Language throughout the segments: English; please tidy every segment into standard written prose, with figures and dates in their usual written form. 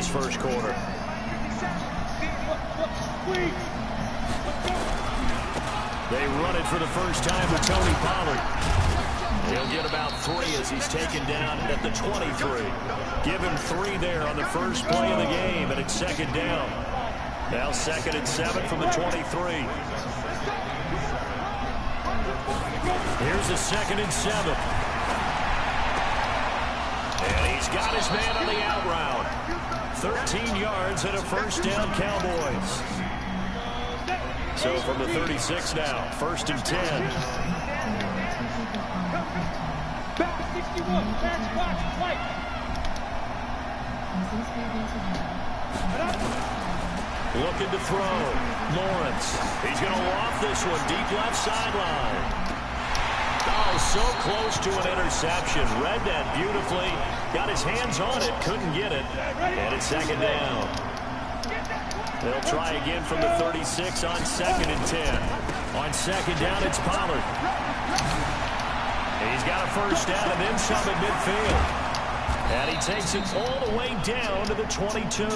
first quarter. They run it for the first time with Tony Pollard. He'll get about 3 as he's taken down at the 23. Give him 3 there on the first play of the game, and it's second down. Now 2nd and 7 from the 23. Here's the 2nd and 7. And he's got his man on the out route. 13 yards and a first down, Cowboys. So from the 36 now, 1st and 10. Looking to throw. Lawrence. He's going to loft this one deep left sideline. Oh, so close to an interception. Read that beautifully. Got his hands on it. Couldn't get it. And it's second down. They'll try again from the 36 on 2nd and 10. On second down, it's Pollard. He's got a first down and then some at midfield. And he takes it all the way down to the 22.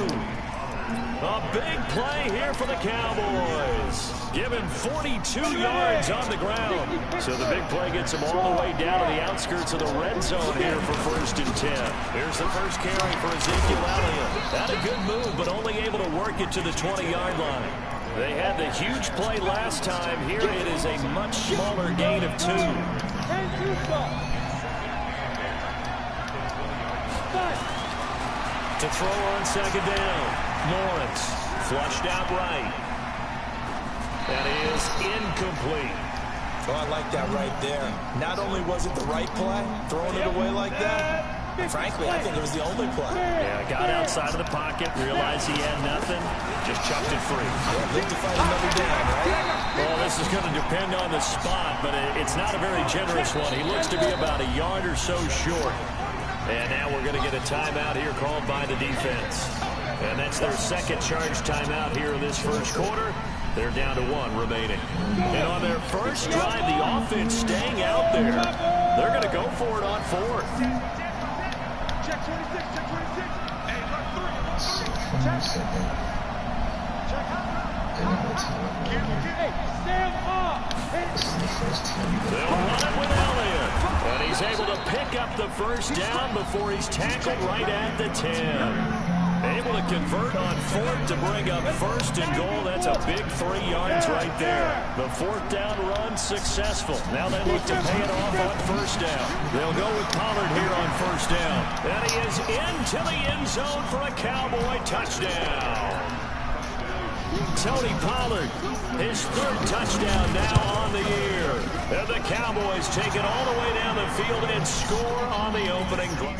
A big play here for the Cowboys. Give him 42 yards on the ground. So the big play gets him all the way down to the outskirts of the red zone here for 1st and 10. Here's the first carry for Ezekiel Elliott. Had a good move, but only able to work it to the 20-yard line. They had the huge play last time. Here it is a much smaller gain of 2. To throw on second down. Lawrence flushed out right. That is incomplete. Oh, I like that right there. Not only was it the right play, throwing it away like that, frankly, I think it was the only play. Yeah, got outside of the pocket, realized he had nothing, just chucked it free. Yeah, live to fight another down, right? Well, this is going to depend on the spot, but it's not a very generous one. He looks to be about a yard or so short. And now we're going to get a timeout here called by the defense. And that's their second charge timeout here in this first quarter. They're down to 1 remaining. And on their first drive, the offense staying out there. They're going to go for it on 4th. Check 26, check 26. Hey, look, 3. Hey, stand up. They'll run it with Elliott. And he's able to pick up the first down before he's tackled right at the 10. Able to convert on 4th to bring up 1st and goal. That's a big 3 yards right there. The 4th down run successful. Now they look to pay it off on 1st down. They'll go with Pollard here on 1st down. And he is into the end zone for a Cowboy touchdown. Tony Pollard, his 3rd touchdown now on the year. And the Cowboys take it all the way down the field and score on the opening drive.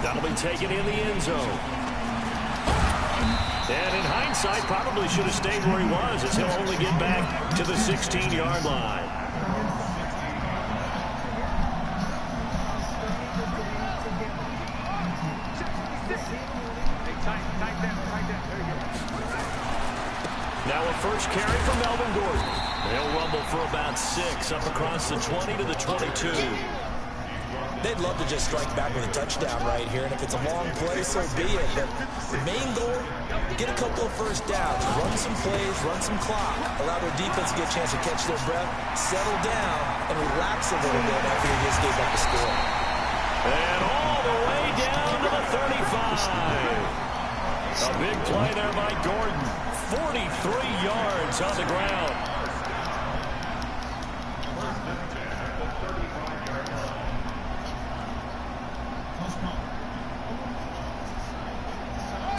That'll be taken in the end zone. And in hindsight, probably should have stayed where he was, as he'll only get back to the 16-yard line. Now a first carry from Melvin Gordon. They'll rumble for about 6 up across the 20 to the 22. They'd love to just strike back with a touchdown right here, and if it's a long play, so be it. But the main goal, get a couple of first downs, run some plays, run some clock, allow their defense to get a chance to catch their breath, settle down, and relax a little bit after they just gave up the score. And all the way down to the 35. A big play there by Gordon. 43 yards on the ground.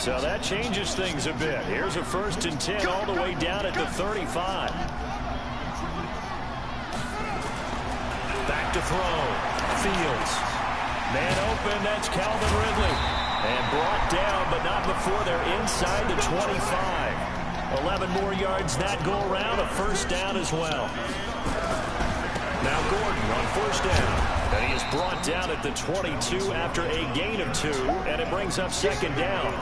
So that changes things a bit. Here's a 1st and 10 all the way down at the 35. Back to throw. Fields. Man open, that's Calvin Ridley. And brought down, but not before they're inside the 25. 11 more yards that go around, a first down as well. Now Gordon on 1st down. And he is brought down at the 22 after a gain of 2, and it brings up 2nd down.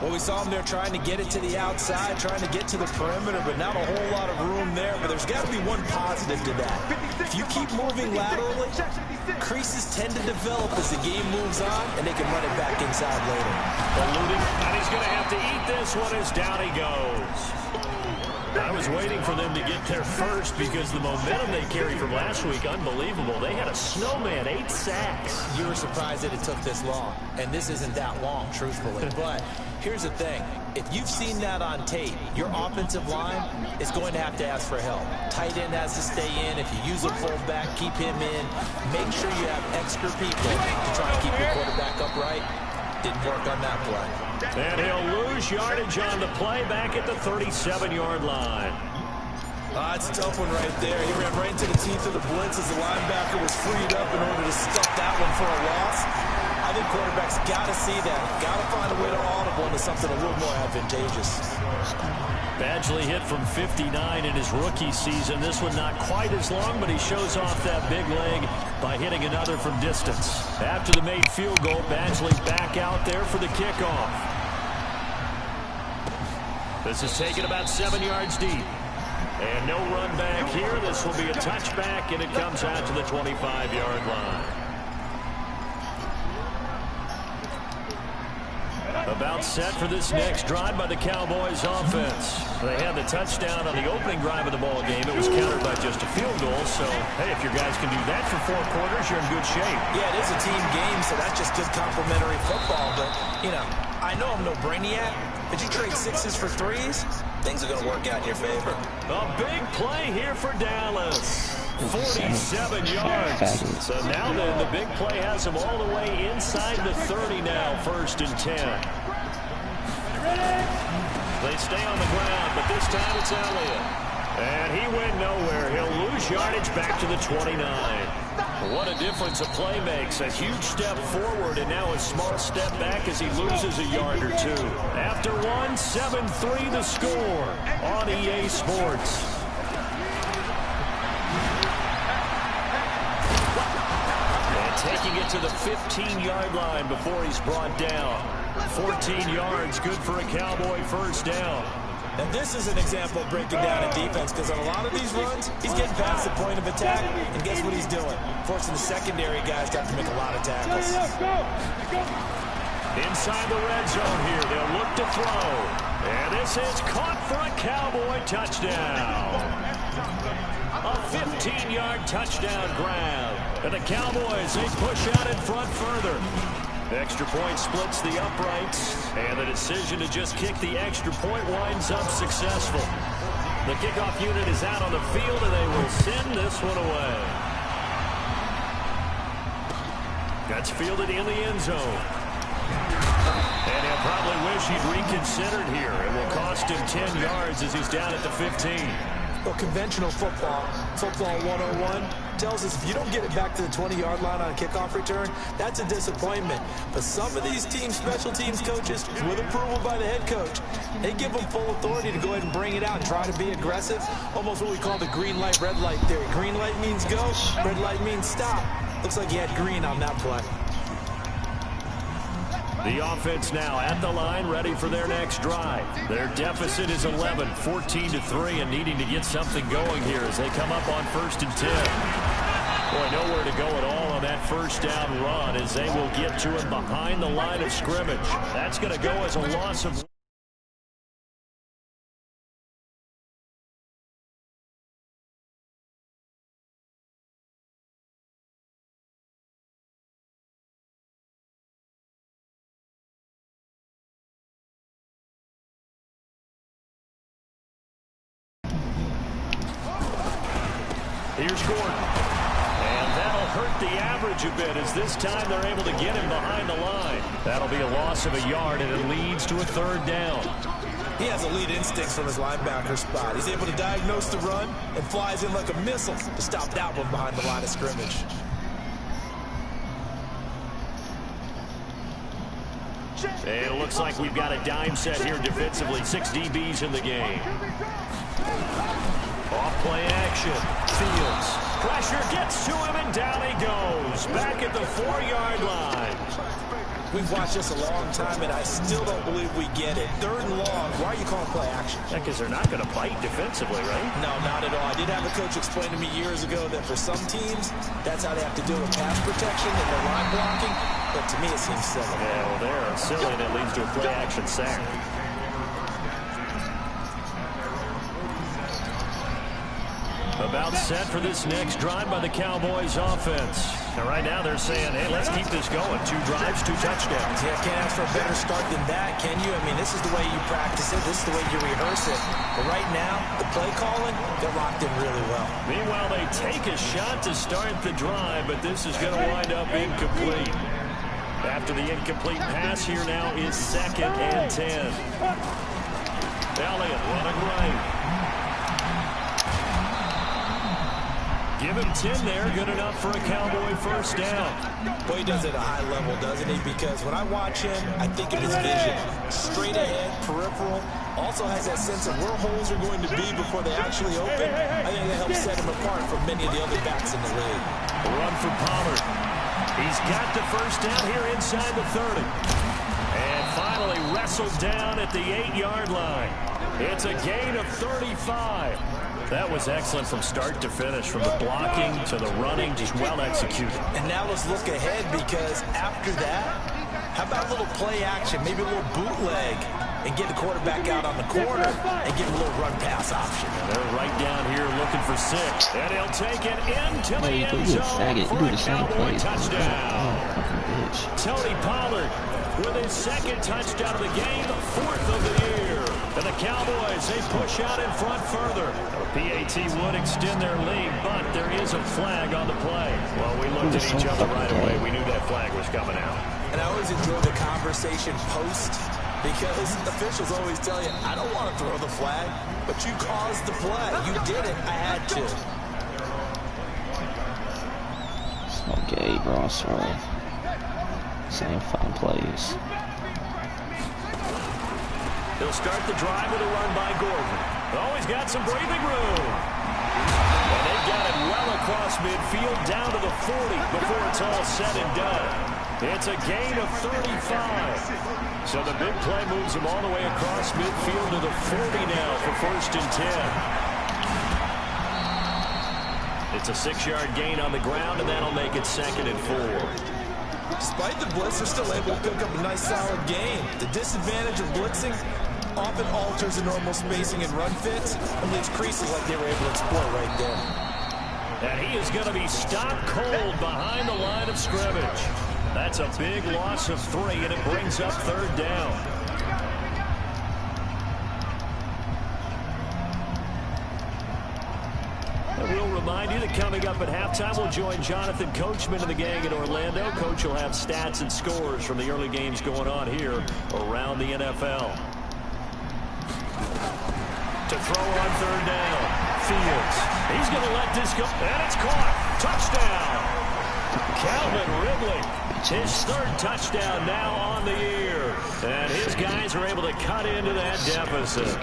Well, we saw him there trying to get it to the outside, trying to get to the perimeter, but not a whole lot of room there. But there's got to be one positive to that. If you keep moving laterally, creases tend to develop as the game moves on, and they can run it back inside later. Eluding, and he's going to have to eat this one as down he goes. I was waiting for them to get there first because the momentum they carried from last week, unbelievable. They had a snowman, 8 sacks. You were surprised that it took this long, and this isn't that long, truthfully. But here's the thing. If you've seen that on tape, your offensive line is going to have to ask for help. Tight end has to stay in. If you use a fullback, keep him in. Make sure you have extra people to try and keep your quarterback upright. Didn't work on that play. And he'll lose yardage on the play back at the 37-yard line. It's a tough one right there. He ran right into the teeth of the blitz as the linebacker was freed up in order to stuff that one for a loss. I think quarterbacks got to see that. Got to find a way to audible into something a little more advantageous. Badgley hit from 59 in his rookie season. This one not quite as long, but he shows off that big leg by hitting another from distance. After the made field goal, Badgley back out there for the kickoff. This is taken about 7 yards deep. And no run back here. This will be a touchback, and it comes out to the 25-yard line. About set for this next drive by the Cowboys offense. They had the touchdown on the opening drive of the ball game. It was countered by just a field goal. So, hey, if your guys can do that for 4 quarters, you're in good shape. Yeah, it is a team game, so that's just good complementary football. But, you know, I know I'm no brainiac, but you trade 6s for 3s, things are going to work out in your favor. A big play here for Dallas. 47 yards. So now then, the big play has them all the way inside the 30 now, 1st and 10. They stay on the ground, but this time it's Elliott. And he went nowhere. He'll lose yardage back to the 29. What a difference a play makes. A huge step forward and now a small step back as he loses a yard or 2. After one, 7-3 the score on EA Sports. Taking it to the 15-yard line before he's brought down. 14 yards, good for a Cowboy 1st down. And this is an example of breaking down a defense, because on a lot of these runs, he's getting past the point of attack, and guess what he's doing? Forcing the secondary guys to have to make a lot of tackles. Inside the red zone here, they'll look to throw. And this is caught for a Cowboy touchdown. A 15-yard touchdown grab. And the Cowboys, they push out in front further. The extra point splits the uprights, and the decision to just kick the extra point winds up successful. The kickoff unit is out on the field, and they will send this one away. That's fielded in the end zone. And he'll probably wish he'd reconsidered here. It will cost him 10 yards as he's down at the 15. Well, conventional football 101, tells us if you don't get it back to the 20-yard line on a kickoff return, that's a disappointment. But some of these team special teams coaches, with approval by the head coach, they give them full authority to go ahead and bring it out and try to be aggressive. Almost what we call the green light, red light theory. Green light means go, red light means stop. Looks like he had green on that play. The offense now at the line, ready for their next drive. Their deficit is 11, 14-3, and needing to get something going here as they come up on 1st and 10. Boy, nowhere to go at all on that 1st down run as they will get to him behind the line of scrimmage. That's going to go as a loss of... Here's Gordon. And that'll hurt the average a bit as this time they're able to get him behind the line. That'll be a loss of a yard, and it leads to a 3rd down. He has elite instincts from his linebacker spot. He's able to diagnose the run and flies in like a missile to stop that one behind the line of scrimmage. And it looks like we've got a dime set here defensively. 6 DBs in the game. Off-play action. Fields. Pressure gets to him, and down he goes. Back at the 4-yard line. We've watched this a long time, and I still don't believe we get it. 3rd and long. Why are you calling play action? Yeah, because they're not going to bite defensively, right? No, not at all. I did have a coach explain to me years ago that for some teams, that's how they have to deal with pass protection and their line blocking. But to me, it seems silly. Yeah, well, they're silly, and it leads to a play action sack. About set for this next drive by the Cowboys offense. And right now they're saying, hey, let's keep this going. 2 drives, 2 touchdowns. Yeah, can't ask for a better start than that, can you? I mean, this is the way you practice it. This is the way you rehearse it. But right now, the play calling, they're locked in really well. Meanwhile, they take a shot to start the drive, but this is going to wind up incomplete. After the incomplete pass, here now is 2nd and 10. Elliott running right. Give him 10 there. Good enough for a Cowboy first down. Boy, he does it at a high level, doesn't he? Because when I watch him, I think of his vision. Straight ahead, peripheral. Also has that sense of where holes are going to be before they actually open. I think that helps set him apart from many of the other backs in the league. A run for Pollard. He's got the first down here inside the 30. And finally wrestled down at the 8-yard line. It's a gain of 35. That was excellent from start to finish, from the blocking to the running, just well executed. And now let's look ahead, because after that, how about a little play action, maybe a little bootleg, and get the quarterback out on the corner and give him a little run pass option. And they're right down here looking for 6. And he'll take it into the end zone for a Cowboy touchdown. Tony Pollard with his 2nd touchdown of the game, 4th of the year. And the Cowboys, they push out in front further. PAT would extend their lead, but there is a flag on the play. Well, we looked at each other right away. We knew that flag was coming out. And I always enjoy the conversation post, because officials always tell you, I don't want to throw the flag, but you caused the play. You did it. I had to. It's okay, bro. I swear. Same fun plays. He'll start the drive with a run by Gordon. Oh, he's got some breathing room. And they've got it well across midfield, down to the 40 before it's all said and done. It's a gain of 35. So the big play moves him all the way across midfield to the 40 now for 1st and 10. It's a 6-yard gain on the ground, and that'll make it 2nd and 4. Despite the blitz, they're still able to pick up a nice, solid gain. The disadvantage of blitzing often alters the normal spacing and run fits and leaves creases like they were able to exploit right there. And he is going to be stopped cold behind the line of scrimmage. That's a big loss of 3, and it brings up 3rd down. We'll remind you that coming up at halftime, we'll join Jonathan Coachman and the gang in Orlando. Coach will have stats and scores from the early games going on here around the NFL. To throw on 3rd down, Fields. He's going to let this go, and it's caught. Touchdown. Calvin Ridley, his 3rd touchdown now on the year. And his guys are able to cut into that deficit.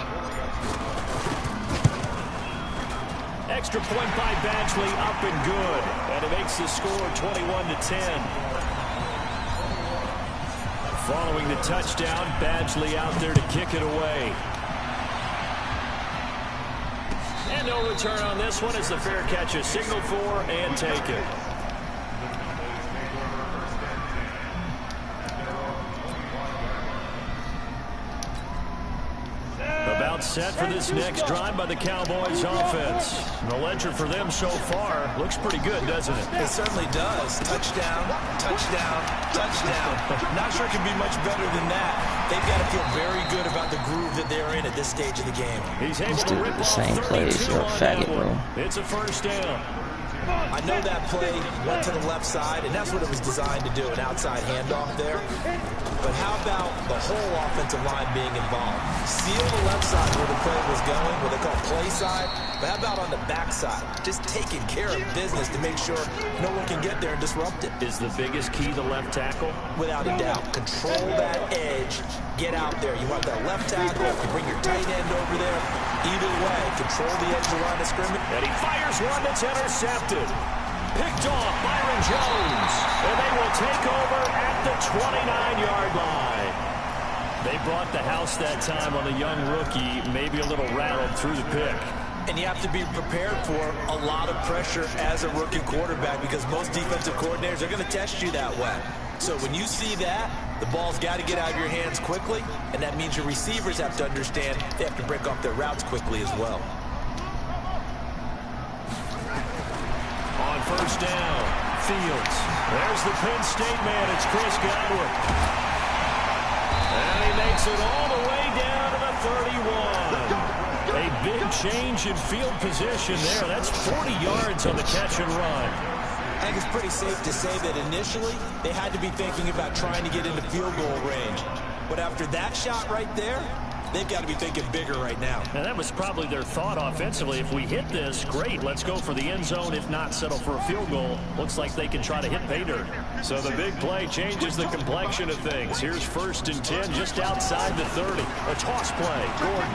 Extra point by Badgley, up and good. And it makes the score 21-10. Following the touchdown, Badgley out there to kick it away. And no return on this one as the fair catch is signaled for and taken. About set for this next drive by the Cowboys offense. The ledger for them so far looks pretty good, doesn't it? It certainly does. Touchdown, touchdown, touchdown. Not sure it can be much better than that. They've got to feel very good about the groove that they're in at this stage of the game. He's able to rip the off same plays. You're a faggot, bro. It's a 1st down. I know that play went to the left side, and that's what it was designed to do, an outside handoff there. But how about the whole offensive line being involved? Seal the left side where the play was going, what they call play side. But how about on the back side? Just taking care of business to make sure no one can get there and disrupt it. Is the biggest key the left tackle? Without a doubt. Control that edge. Get out there. You want that left tackle. You bring your tight end over there. Either way, control the edge of the line of scrimmage. And he fires one that's intercepted. Picked off Byron Jones. And they will take over at the 29-yard line. They brought the house that time on the young rookie, maybe a little rattled through the pick. And you have to be prepared for a lot of pressure as a rookie quarterback because most defensive coordinators are going to test you that way. So when you see that, the ball's got to get out of your hands quickly, and that means your receivers have to understand they have to break off their routes quickly as well. On first down, Fields. There's the Penn State man. It's Chris Godwin. And he makes it all the way down to the 31. A big change in field position there. That's 40 yards on the catch and run. I think it's pretty safe to say that initially they had to be thinking about trying to get into field goal range. But after that shot right there, they've got to be thinking bigger right now. And that was probably their thought offensively. If we hit this, great, let's go for the end zone. If not, settle for a field goal. Looks like they can try to hit pay dirt. So the big play changes the complexion of things. Here's 1st and 10 just outside the 30. A toss play, Gordon.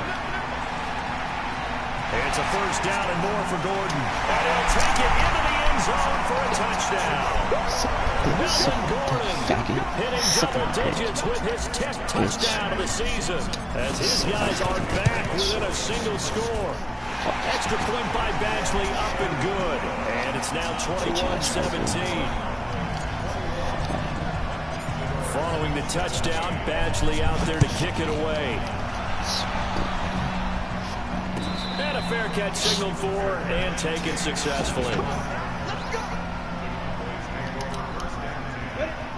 It's a first down and more for Gordon. And he'll take it into the end zone for a touchdown. Melvin Gordon hitting double digits with his 10th touchdown of the season as his guys are back within a single score. Extra point by Badgley up and good. And it's now 21-17. Following the touchdown, Badgley out there to kick it away. And a fair catch signaled for and taken successfully.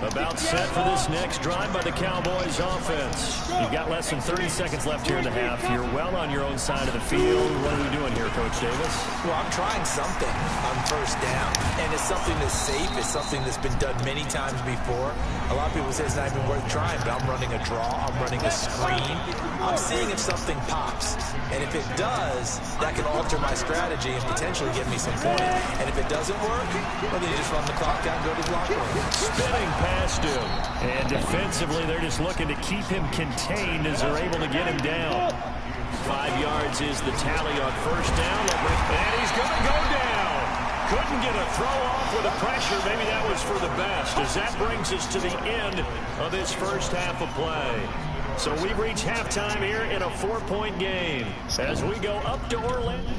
About set for this next drive by the Cowboys offense. You've got less than 30 seconds left here in the half. You're well on your own side of the field. What are we doing here, Coach Davis? Well, I'm trying something on first down. And it's something that's safe. It's something that's been done many times before. A lot of people say it's not even worth trying, but I'm running a draw. I'm running a screen. I'm seeing if something pops. And if it does, that can alter my strategy and potentially give me some points. And if it doesn't work, well, then you just run the clock out and go to the locker room. Spinning past him. And defensively, they're just looking to keep him contained as they're able to get him down. 5 yards is the tally on first down. And he's going to go down. Couldn't get a throw off with the pressure. Maybe that was for the best, as that brings us to the end of this first half of play. So we reach halftime here in a 4-point game as we go up to Orlando.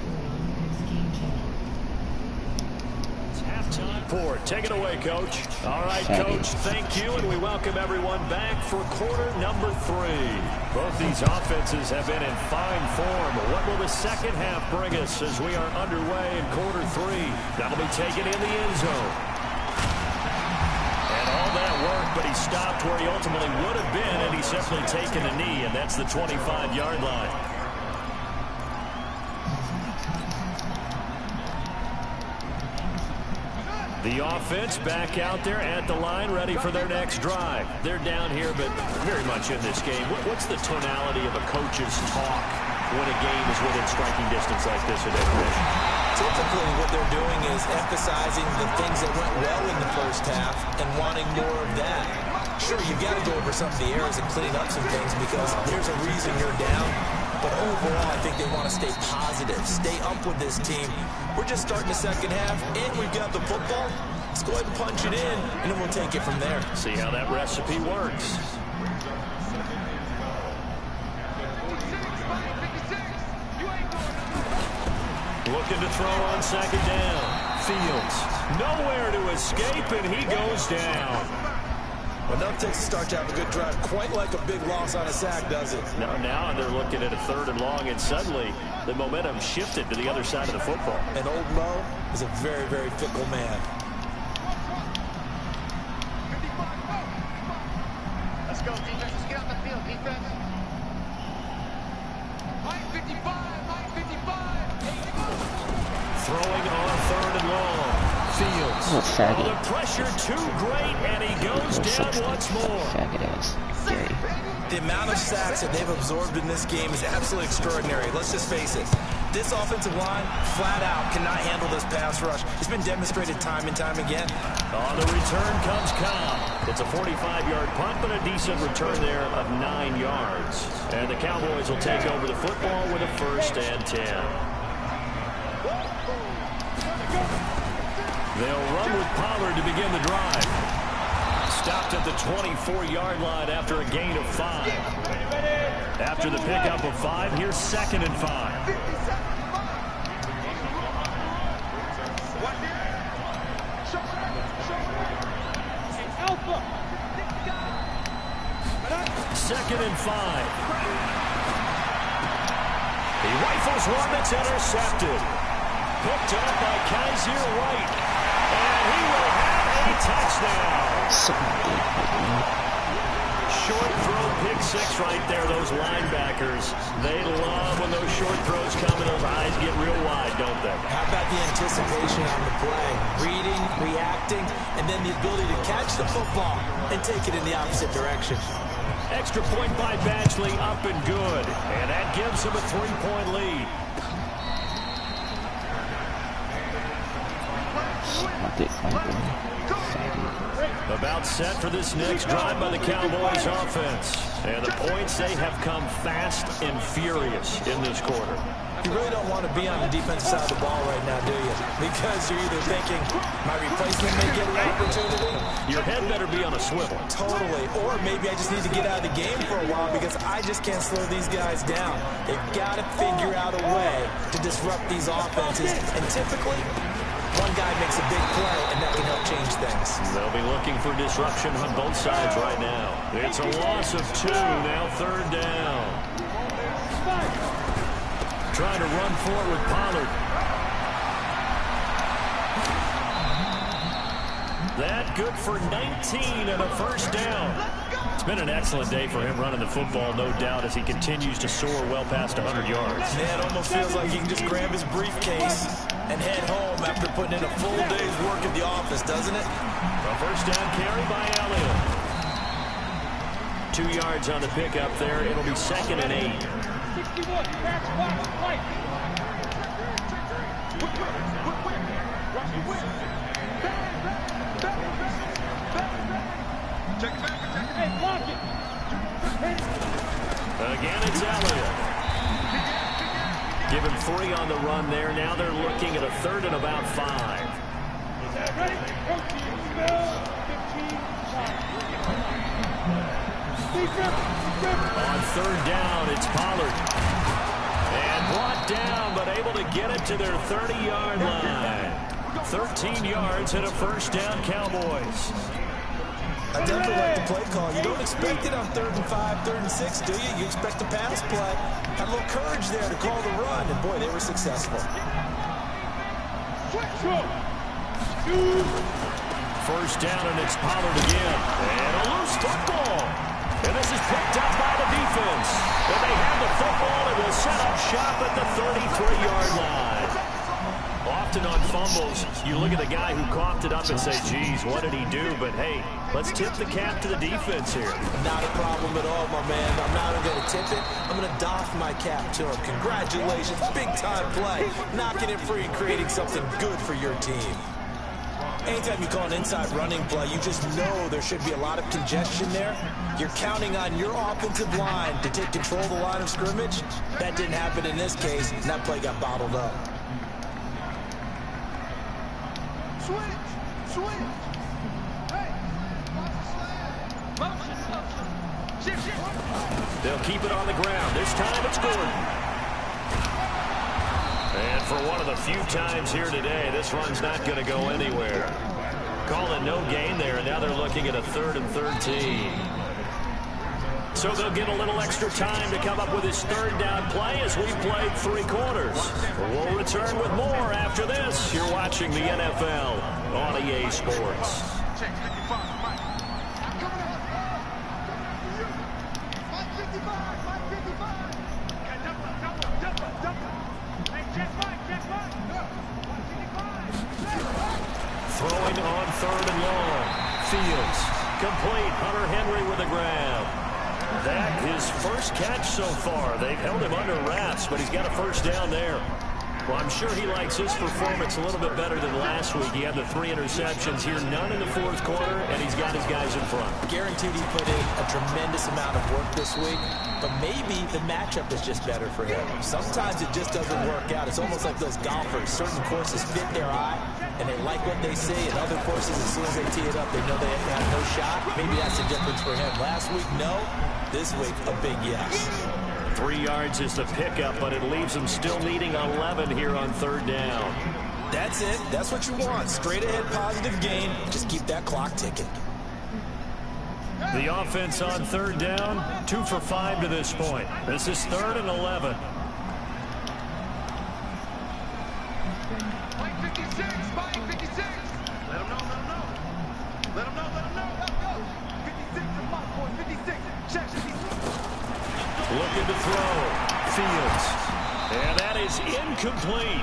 It's halftime. Ford, take it away, Coach. All right, Coach, thank you, and we welcome everyone back for quarter number 3. Both these offenses have been in fine form. What will the second half bring us as we are underway in quarter 3? That'll be taken in the end zone. And all that work, but he stopped where he ultimately would have been, and he's simply taken a knee, and that's the 25-yard line. The offense back out there at the line, ready for their next drive. They're down here, but very much in this game. What's the tonality of a coach's talk when a game is within striking distance like this at intermission? Typically, what they're doing is emphasizing the things that went well in the first half and wanting more of that. Sure, you've got to go over some of the errors and clean up some things because there's a reason you're down. But overall, I think they want to stay positive, stay up with this team. We're just starting the second half, and we've got the football. Let's go ahead and punch it in, and then we'll take it from there. See how that recipe works. Looking to throw on second down. Fields, nowhere to escape, and he goes down. Enough takes to start to have a good drive. Quite like a big loss on a sack, does it? Now they're looking at a 3rd and long, and suddenly the momentum shifted to the other side of the football. And old Mo is a very, very fickle man. Let's go, defense. Let's get out the field, defense. Line 55, line 55. Throwing on 3rd and long. Fields. Oh, faggot. The pressure too great, and he goes down once more. Faggot ass. Gay. The amount of sacks that they've absorbed in this game is absolutely extraordinary. Let's just face it. This offensive line, flat out, cannot handle this pass rush. It's been demonstrated time and time again. On the return comes Cobb. It's a 45-yard punt, but a decent return there of 9 yards. And the Cowboys will take over the football with a 1st and 10. They'll run with Pollard to begin the drive. Stopped at the 24-yard line after a gain of 5. After the pickup of 5, here's 2nd and 5. Second and 5. He rifles one that's intercepted. Picked up by Kaiser White. And he will have a touchdown. Short throw, pick 6 right there. Those linebackers, they love when those short throws come and those eyes get real wide, don't they? How about the anticipation on the play? Reading, reacting, and then the ability to catch the football and take it in the opposite direction. Extra point by Badgley, up and good. And that gives him a 3-point lead. About set for this next drive by the Cowboys offense. And the points, they have come fast and furious in this quarter. You really don't want to be on the defensive side of the ball right now, do you? Because you're either thinking, my replacement may get an opportunity. Your head better be on a swivel. Totally. Or maybe I just need to get out of the game for a while because I just can't slow these guys down. They've got to figure out a way to disrupt these offenses. And typically, one guy makes a big play, and that can help change things. They'll be looking for disruption on both sides right now. It's a loss of 2, now 3rd down. Trying to run forward, Pollard. That good for 19 and a 1st down. It's been an excellent day for him running the football, no doubt, as he continues to soar well past 100 yards. Yeah, it almost feels like he can just grab his briefcase and head home after putting in a full day's work at the office, doesn't it? A 1st down carry by Elliott. 2 yards on the pickup there. It'll be 2nd and 8. 61, catch, box, white. Again, it's Elliott. Give him 3 on the run there. Now they're looking at a 3rd and about 5. On 3rd down, it's Pollard. And brought down, but able to get it to their 30-yard line. 13 yards and a 1st down, Cowboys. I definitely like the play call. You don't expect it on 3rd and 5, 3rd and 6, do you? You expect a pass play. Had a little courage there to call the run, and boy, they were successful. 1st down, and it's Pollard again. And a loose football. And this is picked up by the defense. And they have the football and will set up shop at the 33-yard line. Often on fumbles, you look at the guy who coughed it up and say, geez, what did he do? But, hey, let's tip the cap to the defense here. Not a problem at all, my man. I'm not even going to tip it. I'm going to doff my cap to him. Congratulations. Big-time play. Knocking it free and creating something good for your team. Anytime you call an inside running play, you just know there should be a lot of congestion there. You're counting on your offensive line to take control of the line of scrimmage. That didn't happen in this case, and that play got bottled up. They'll keep it on the ground. This time it's Gordon. And for one of the few times here today, this run's not going to go anywhere. Calling no gain there, and now they're looking at a 3rd and 13. So they'll get a little extra time to come up with his 3rd down play as we've played 3 quarters. We'll return with more after this. You're watching the NFL on EA Sports. Throwing on 3rd and long. Fields. Complete. Hunter Henry with a grab. That his first catch so far. They've held him under wraps, but he's got a 1st down there. Well, I'm sure he likes his performance a little bit better than last week. He had the 3 interceptions here, none in the 4th quarter, and he's got his guys in front. Guaranteed he put in a tremendous amount of work this week. but maybe the matchup is just better for him. Sometimes it just doesn't work out. It's almost like those golfers. Certain courses fit their eye, and they like what they see. And other courses, as soon as they tee it up, they know they have no shot. Maybe that's the difference for him. Last week, no. This week, a big yes. 3 yards is the pickup, but it leaves them still needing 11 here on 3rd down. That's it. That's what you want. Straight ahead positive gain. Just keep that clock ticking. The offense on 3rd down, 2 for 5 to this point. This is 3rd and 11. Looking to throw. Fields. And that is incomplete.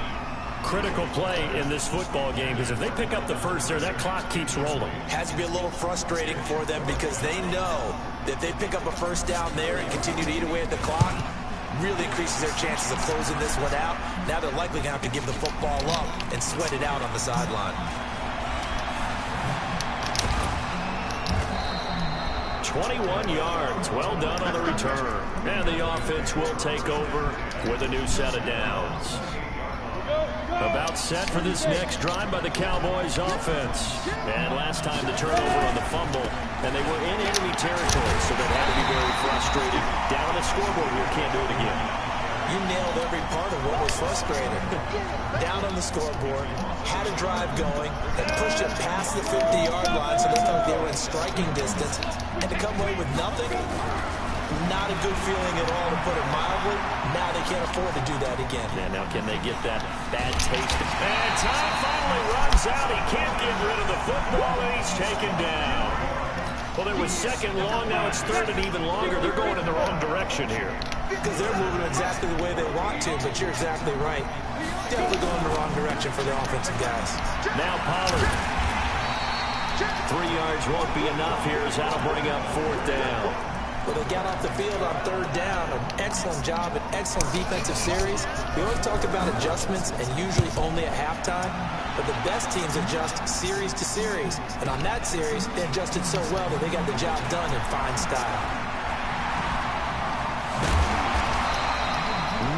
Critical play in this football game, because if they pick up the first there, that clock keeps rolling. Has to be a little frustrating for them because they know that if they pick up a first down there and continue to eat away at the clock, really increases their chances of closing this one out. Now they're likely going to have to give the football up and sweat it out on the sideline. 21 yards. Well done on the return. And the offense will take over with a new set of downs. About set for this next drive by the Cowboys offense. And last time the turnover on the fumble, and they were in enemy territory, so that had to be very frustrating. Down on the scoreboard here, can't do it again. You nailed every part of what was frustrating. Down on the scoreboard, had a drive going, and pushed it past the 50-yard line, so they thought they were in striking distance, and to come away with nothing, not a good feeling at all, to put it mildly. Now they can't afford to do that again. Yeah, now can they get that bad taste? And time finally runs out. He can't get rid of the football, and he's taken down. Well, there was 2nd long. Now it's 3rd and even longer. They're going in the wrong direction here. Because they're moving exactly the way they want to, but you're exactly right. Definitely going in the wrong direction for the offensive guys. Now Pollard. 3 yards won't be enough here, as that'll bring up 4th down. Well, they got off the field on 3rd down. An excellent job, an excellent defensive series. We always talk about adjustments, and usually only at halftime. But the best teams adjust series to series. And on that series, they adjusted so well that they got the job done in fine style.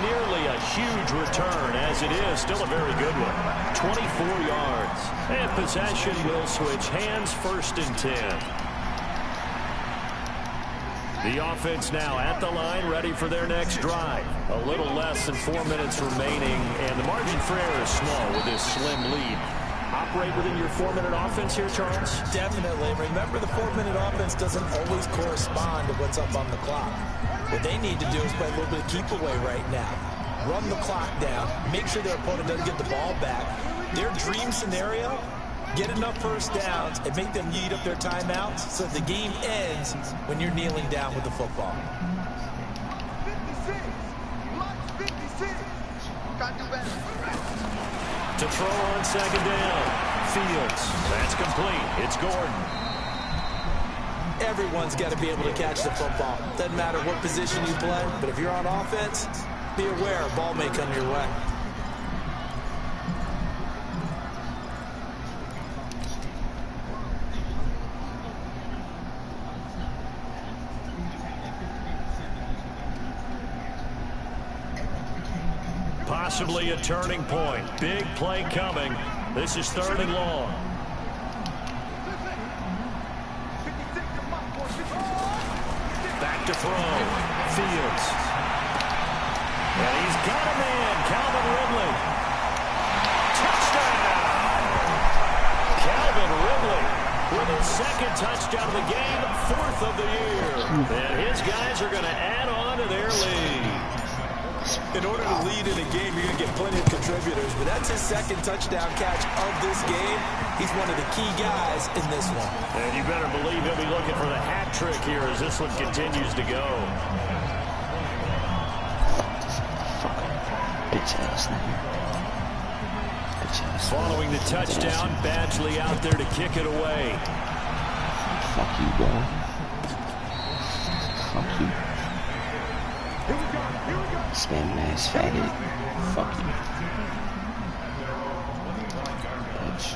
Nearly a huge return, as it is. Still a very good one. 24 yards. And possession will switch hands, 1st and 10. The offense now at the line, ready for their next drive. A little less than 4 minutes remaining, and the margin for error is small with this slim lead. Operate within your 4-minute offense here, Charles? Definitely. Remember, the 4-minute offense doesn't always correspond to what's up on the clock. What they need to do is play a little bit of keep away right now. Run the clock down. Make sure their opponent doesn't get the ball back. Their dream scenario, get enough first downs and make them eat up their timeouts so the game ends when you're kneeling down with the football. 56. Got to do better. To throw on 2nd down. Fields. That's complete. It's Gordon. Everyone's got to be able to catch the football. Doesn't matter what position you play, but if you're on offense, be aware a ball may come your way. Possibly a turning point. Big play coming. This is 3rd and long. Back to throw. Fields. And he's got a man. Calvin Ridley. Touchdown! Calvin Ridley with his 2nd touchdown of the game, 4th of the year. And his guys are going to add on to their lead. In order to lead in a game, you're going to get plenty of contributors, but that's his 2nd touchdown catch of this game. He's one of the key guys in this one. And you better believe he'll be looking for the hat trick here as this one continues to go. Bitch ass nigga. Bitch ass. Following the touchdown, Badgley out there to kick it away. Fuck you, bro. Fuck you. Spamming ass faggot. Fuck you. Bitch.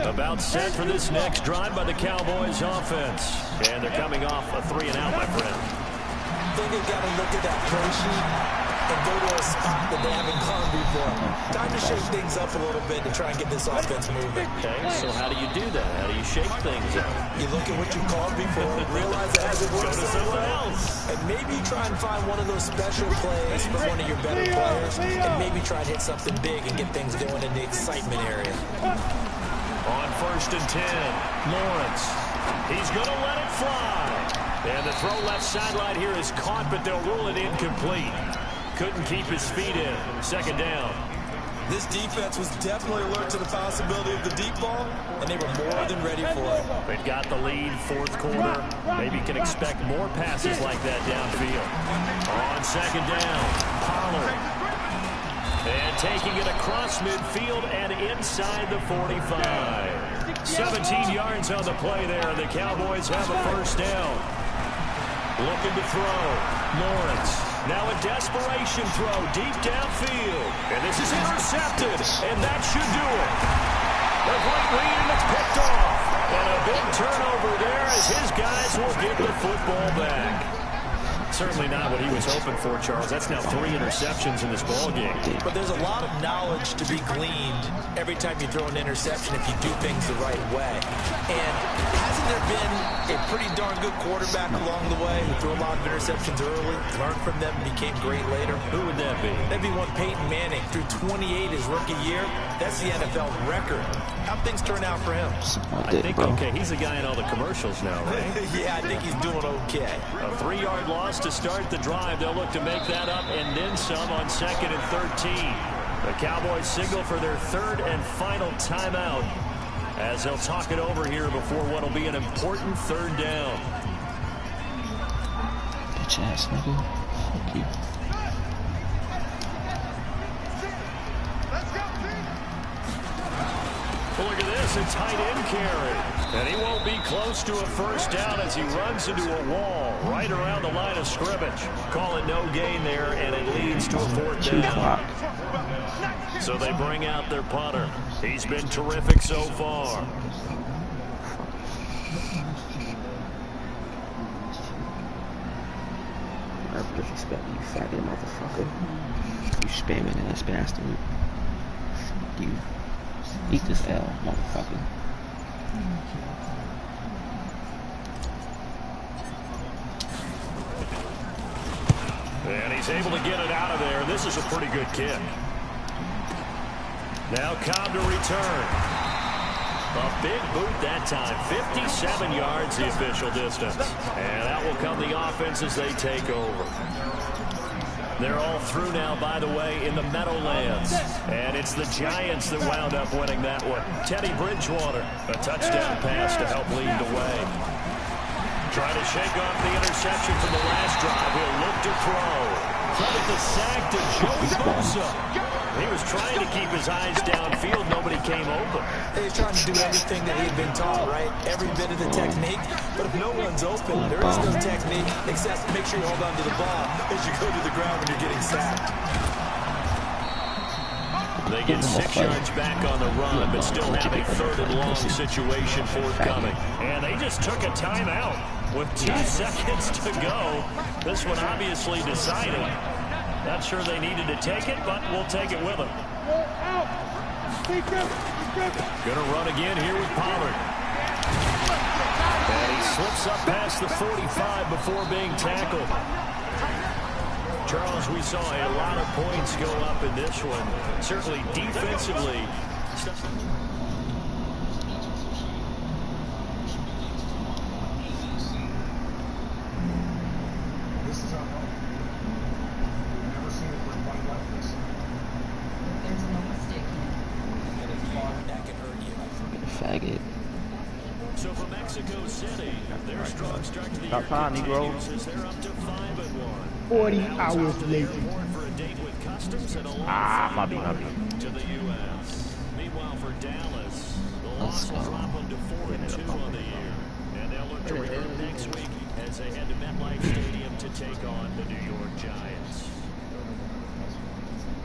About set for this next drive by the Cowboys offense. And thee coming off a 3-and-out, my friend. I think they've got to look at that play sheet and go to a spot that they haven't gone before. Time to shake things up a little bit to try and get this offense moving. Okay, so how do you do that? How do you shake things up? You look at what you called before, realize it hasn't worked Go to so someone well, else. and maybe you try and find one of those special plays from one of your better players, and maybe try and hit something big and get things going in the excitement area. On 1st and 10, Lawrence. He's going to let it fly. And the throw left sideline here is caught, but they'll rule it incomplete. Couldn't keep his feet in. 2nd down. This defense was definitely alert to the possibility of the deep ball, and they were more than ready for it. They've got the lead, 4th quarter. Maybe you can expect more passes like that downfield. On 2nd down, Pollard. And taking it across midfield and inside the 45. 17 yards on the play there. The Cowboys have a 1st down. Looking to throw. Lawrence. Now a desperation throw deep downfield. And this is intercepted. And that should do it. A great lead, and it's picked off. And a big turnover there as his guys will get the football back. Certainly not what he was hoping for, Charles. That's now 3 interceptions in this ballgame. But there's a lot of knowledge to be gleaned every time you throw an interception if you do things the right way. And hasn't there been a pretty darn good quarterback along the way who threw a lot of interceptions early, learned from them, and became great later? Who would that be? That'd be one Peyton Manning. Threw 28 his rookie year. That's the NFL record. How'd things turn out for him? I think, okay, he's the guy in all the commercials now, right? Yeah, I think he's doing okay. A 3-yard loss to start the drive. They'll look to make that up and then some on 2nd and 13. The Cowboys signal for their 3rd and final timeout as they'll talk it over here before what will be an important 3rd down. Bitch ass nigga. Fuck you. Well, look at this, a tight end carry. And he won't be close to a 1st down as he runs into a wall right around the line of scrimmage. Call it no gain there, and it leads to a 4th down. So they bring out their punter. He's been terrific so far. I disrespect you, faggot motherfucker. You spamming ass bastard. Fuck you. Eat this L, motherfucker. And he's able to get it out of there. This is a pretty good kick. Now Cobb to return. A big boot that time. 57 yards the official distance. And that will come the offense as they take over. They're all through now, by the way, in the Meadowlands. And it's the Giants that wound up winning that one. Teddy Bridgewater, a touchdown pass to help lead the way. Trying to shake off the interception from the last drive. He'll look to throw. Credit the sack to Joey Bosa. He was trying to keep his eyes downfield. Nobody came open. He was trying to do everything that he had been taught, right? Every bit of the technique. But if no one's open, there is no technique except make sure you hold on to the ball as you go to the ground when you're getting sacked. They get 6 yards back on the run, but still have a 3rd and long situation forthcoming. And they just took a timeout with 2 seconds to go. This one obviously decided. Not sure they needed to take it, but we'll take it with them. Gonna run again here with Pollard. And he slips up past the 45 before being tackled. Charles, we saw a lot of points go up in this one. Certainly defensively. Faggot. So for Mexico City, their strong start to the About time, Negro. They're up to 5-1. 40 hours late. For a date with customs and a My B. to the U.S. Meanwhile, for Dallas, the loss will drop them to 4-2 on the year. And they'll look to return next week as they head to MetLife Stadium to take on the New York Giants.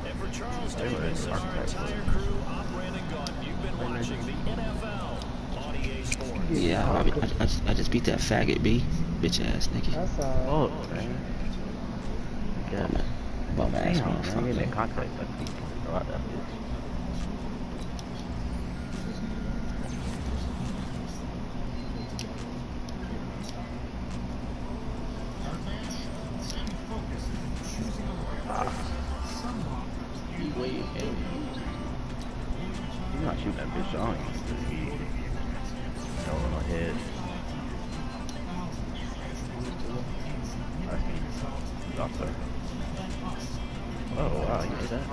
And for Charles Davis and our entire crew, I'm Brandon Gaunt. You've been watching the NFL Yeah, I just beat that faggot, B. Bitch ass nigga. That's all. Oh, man. Yeah. Bum ass Damn, man. You motherfucker. made contact. That's deep. I like that bitch. You're not shooting that bitch on you. No, on my head. I see. Drop there. Oh, wow, you did that.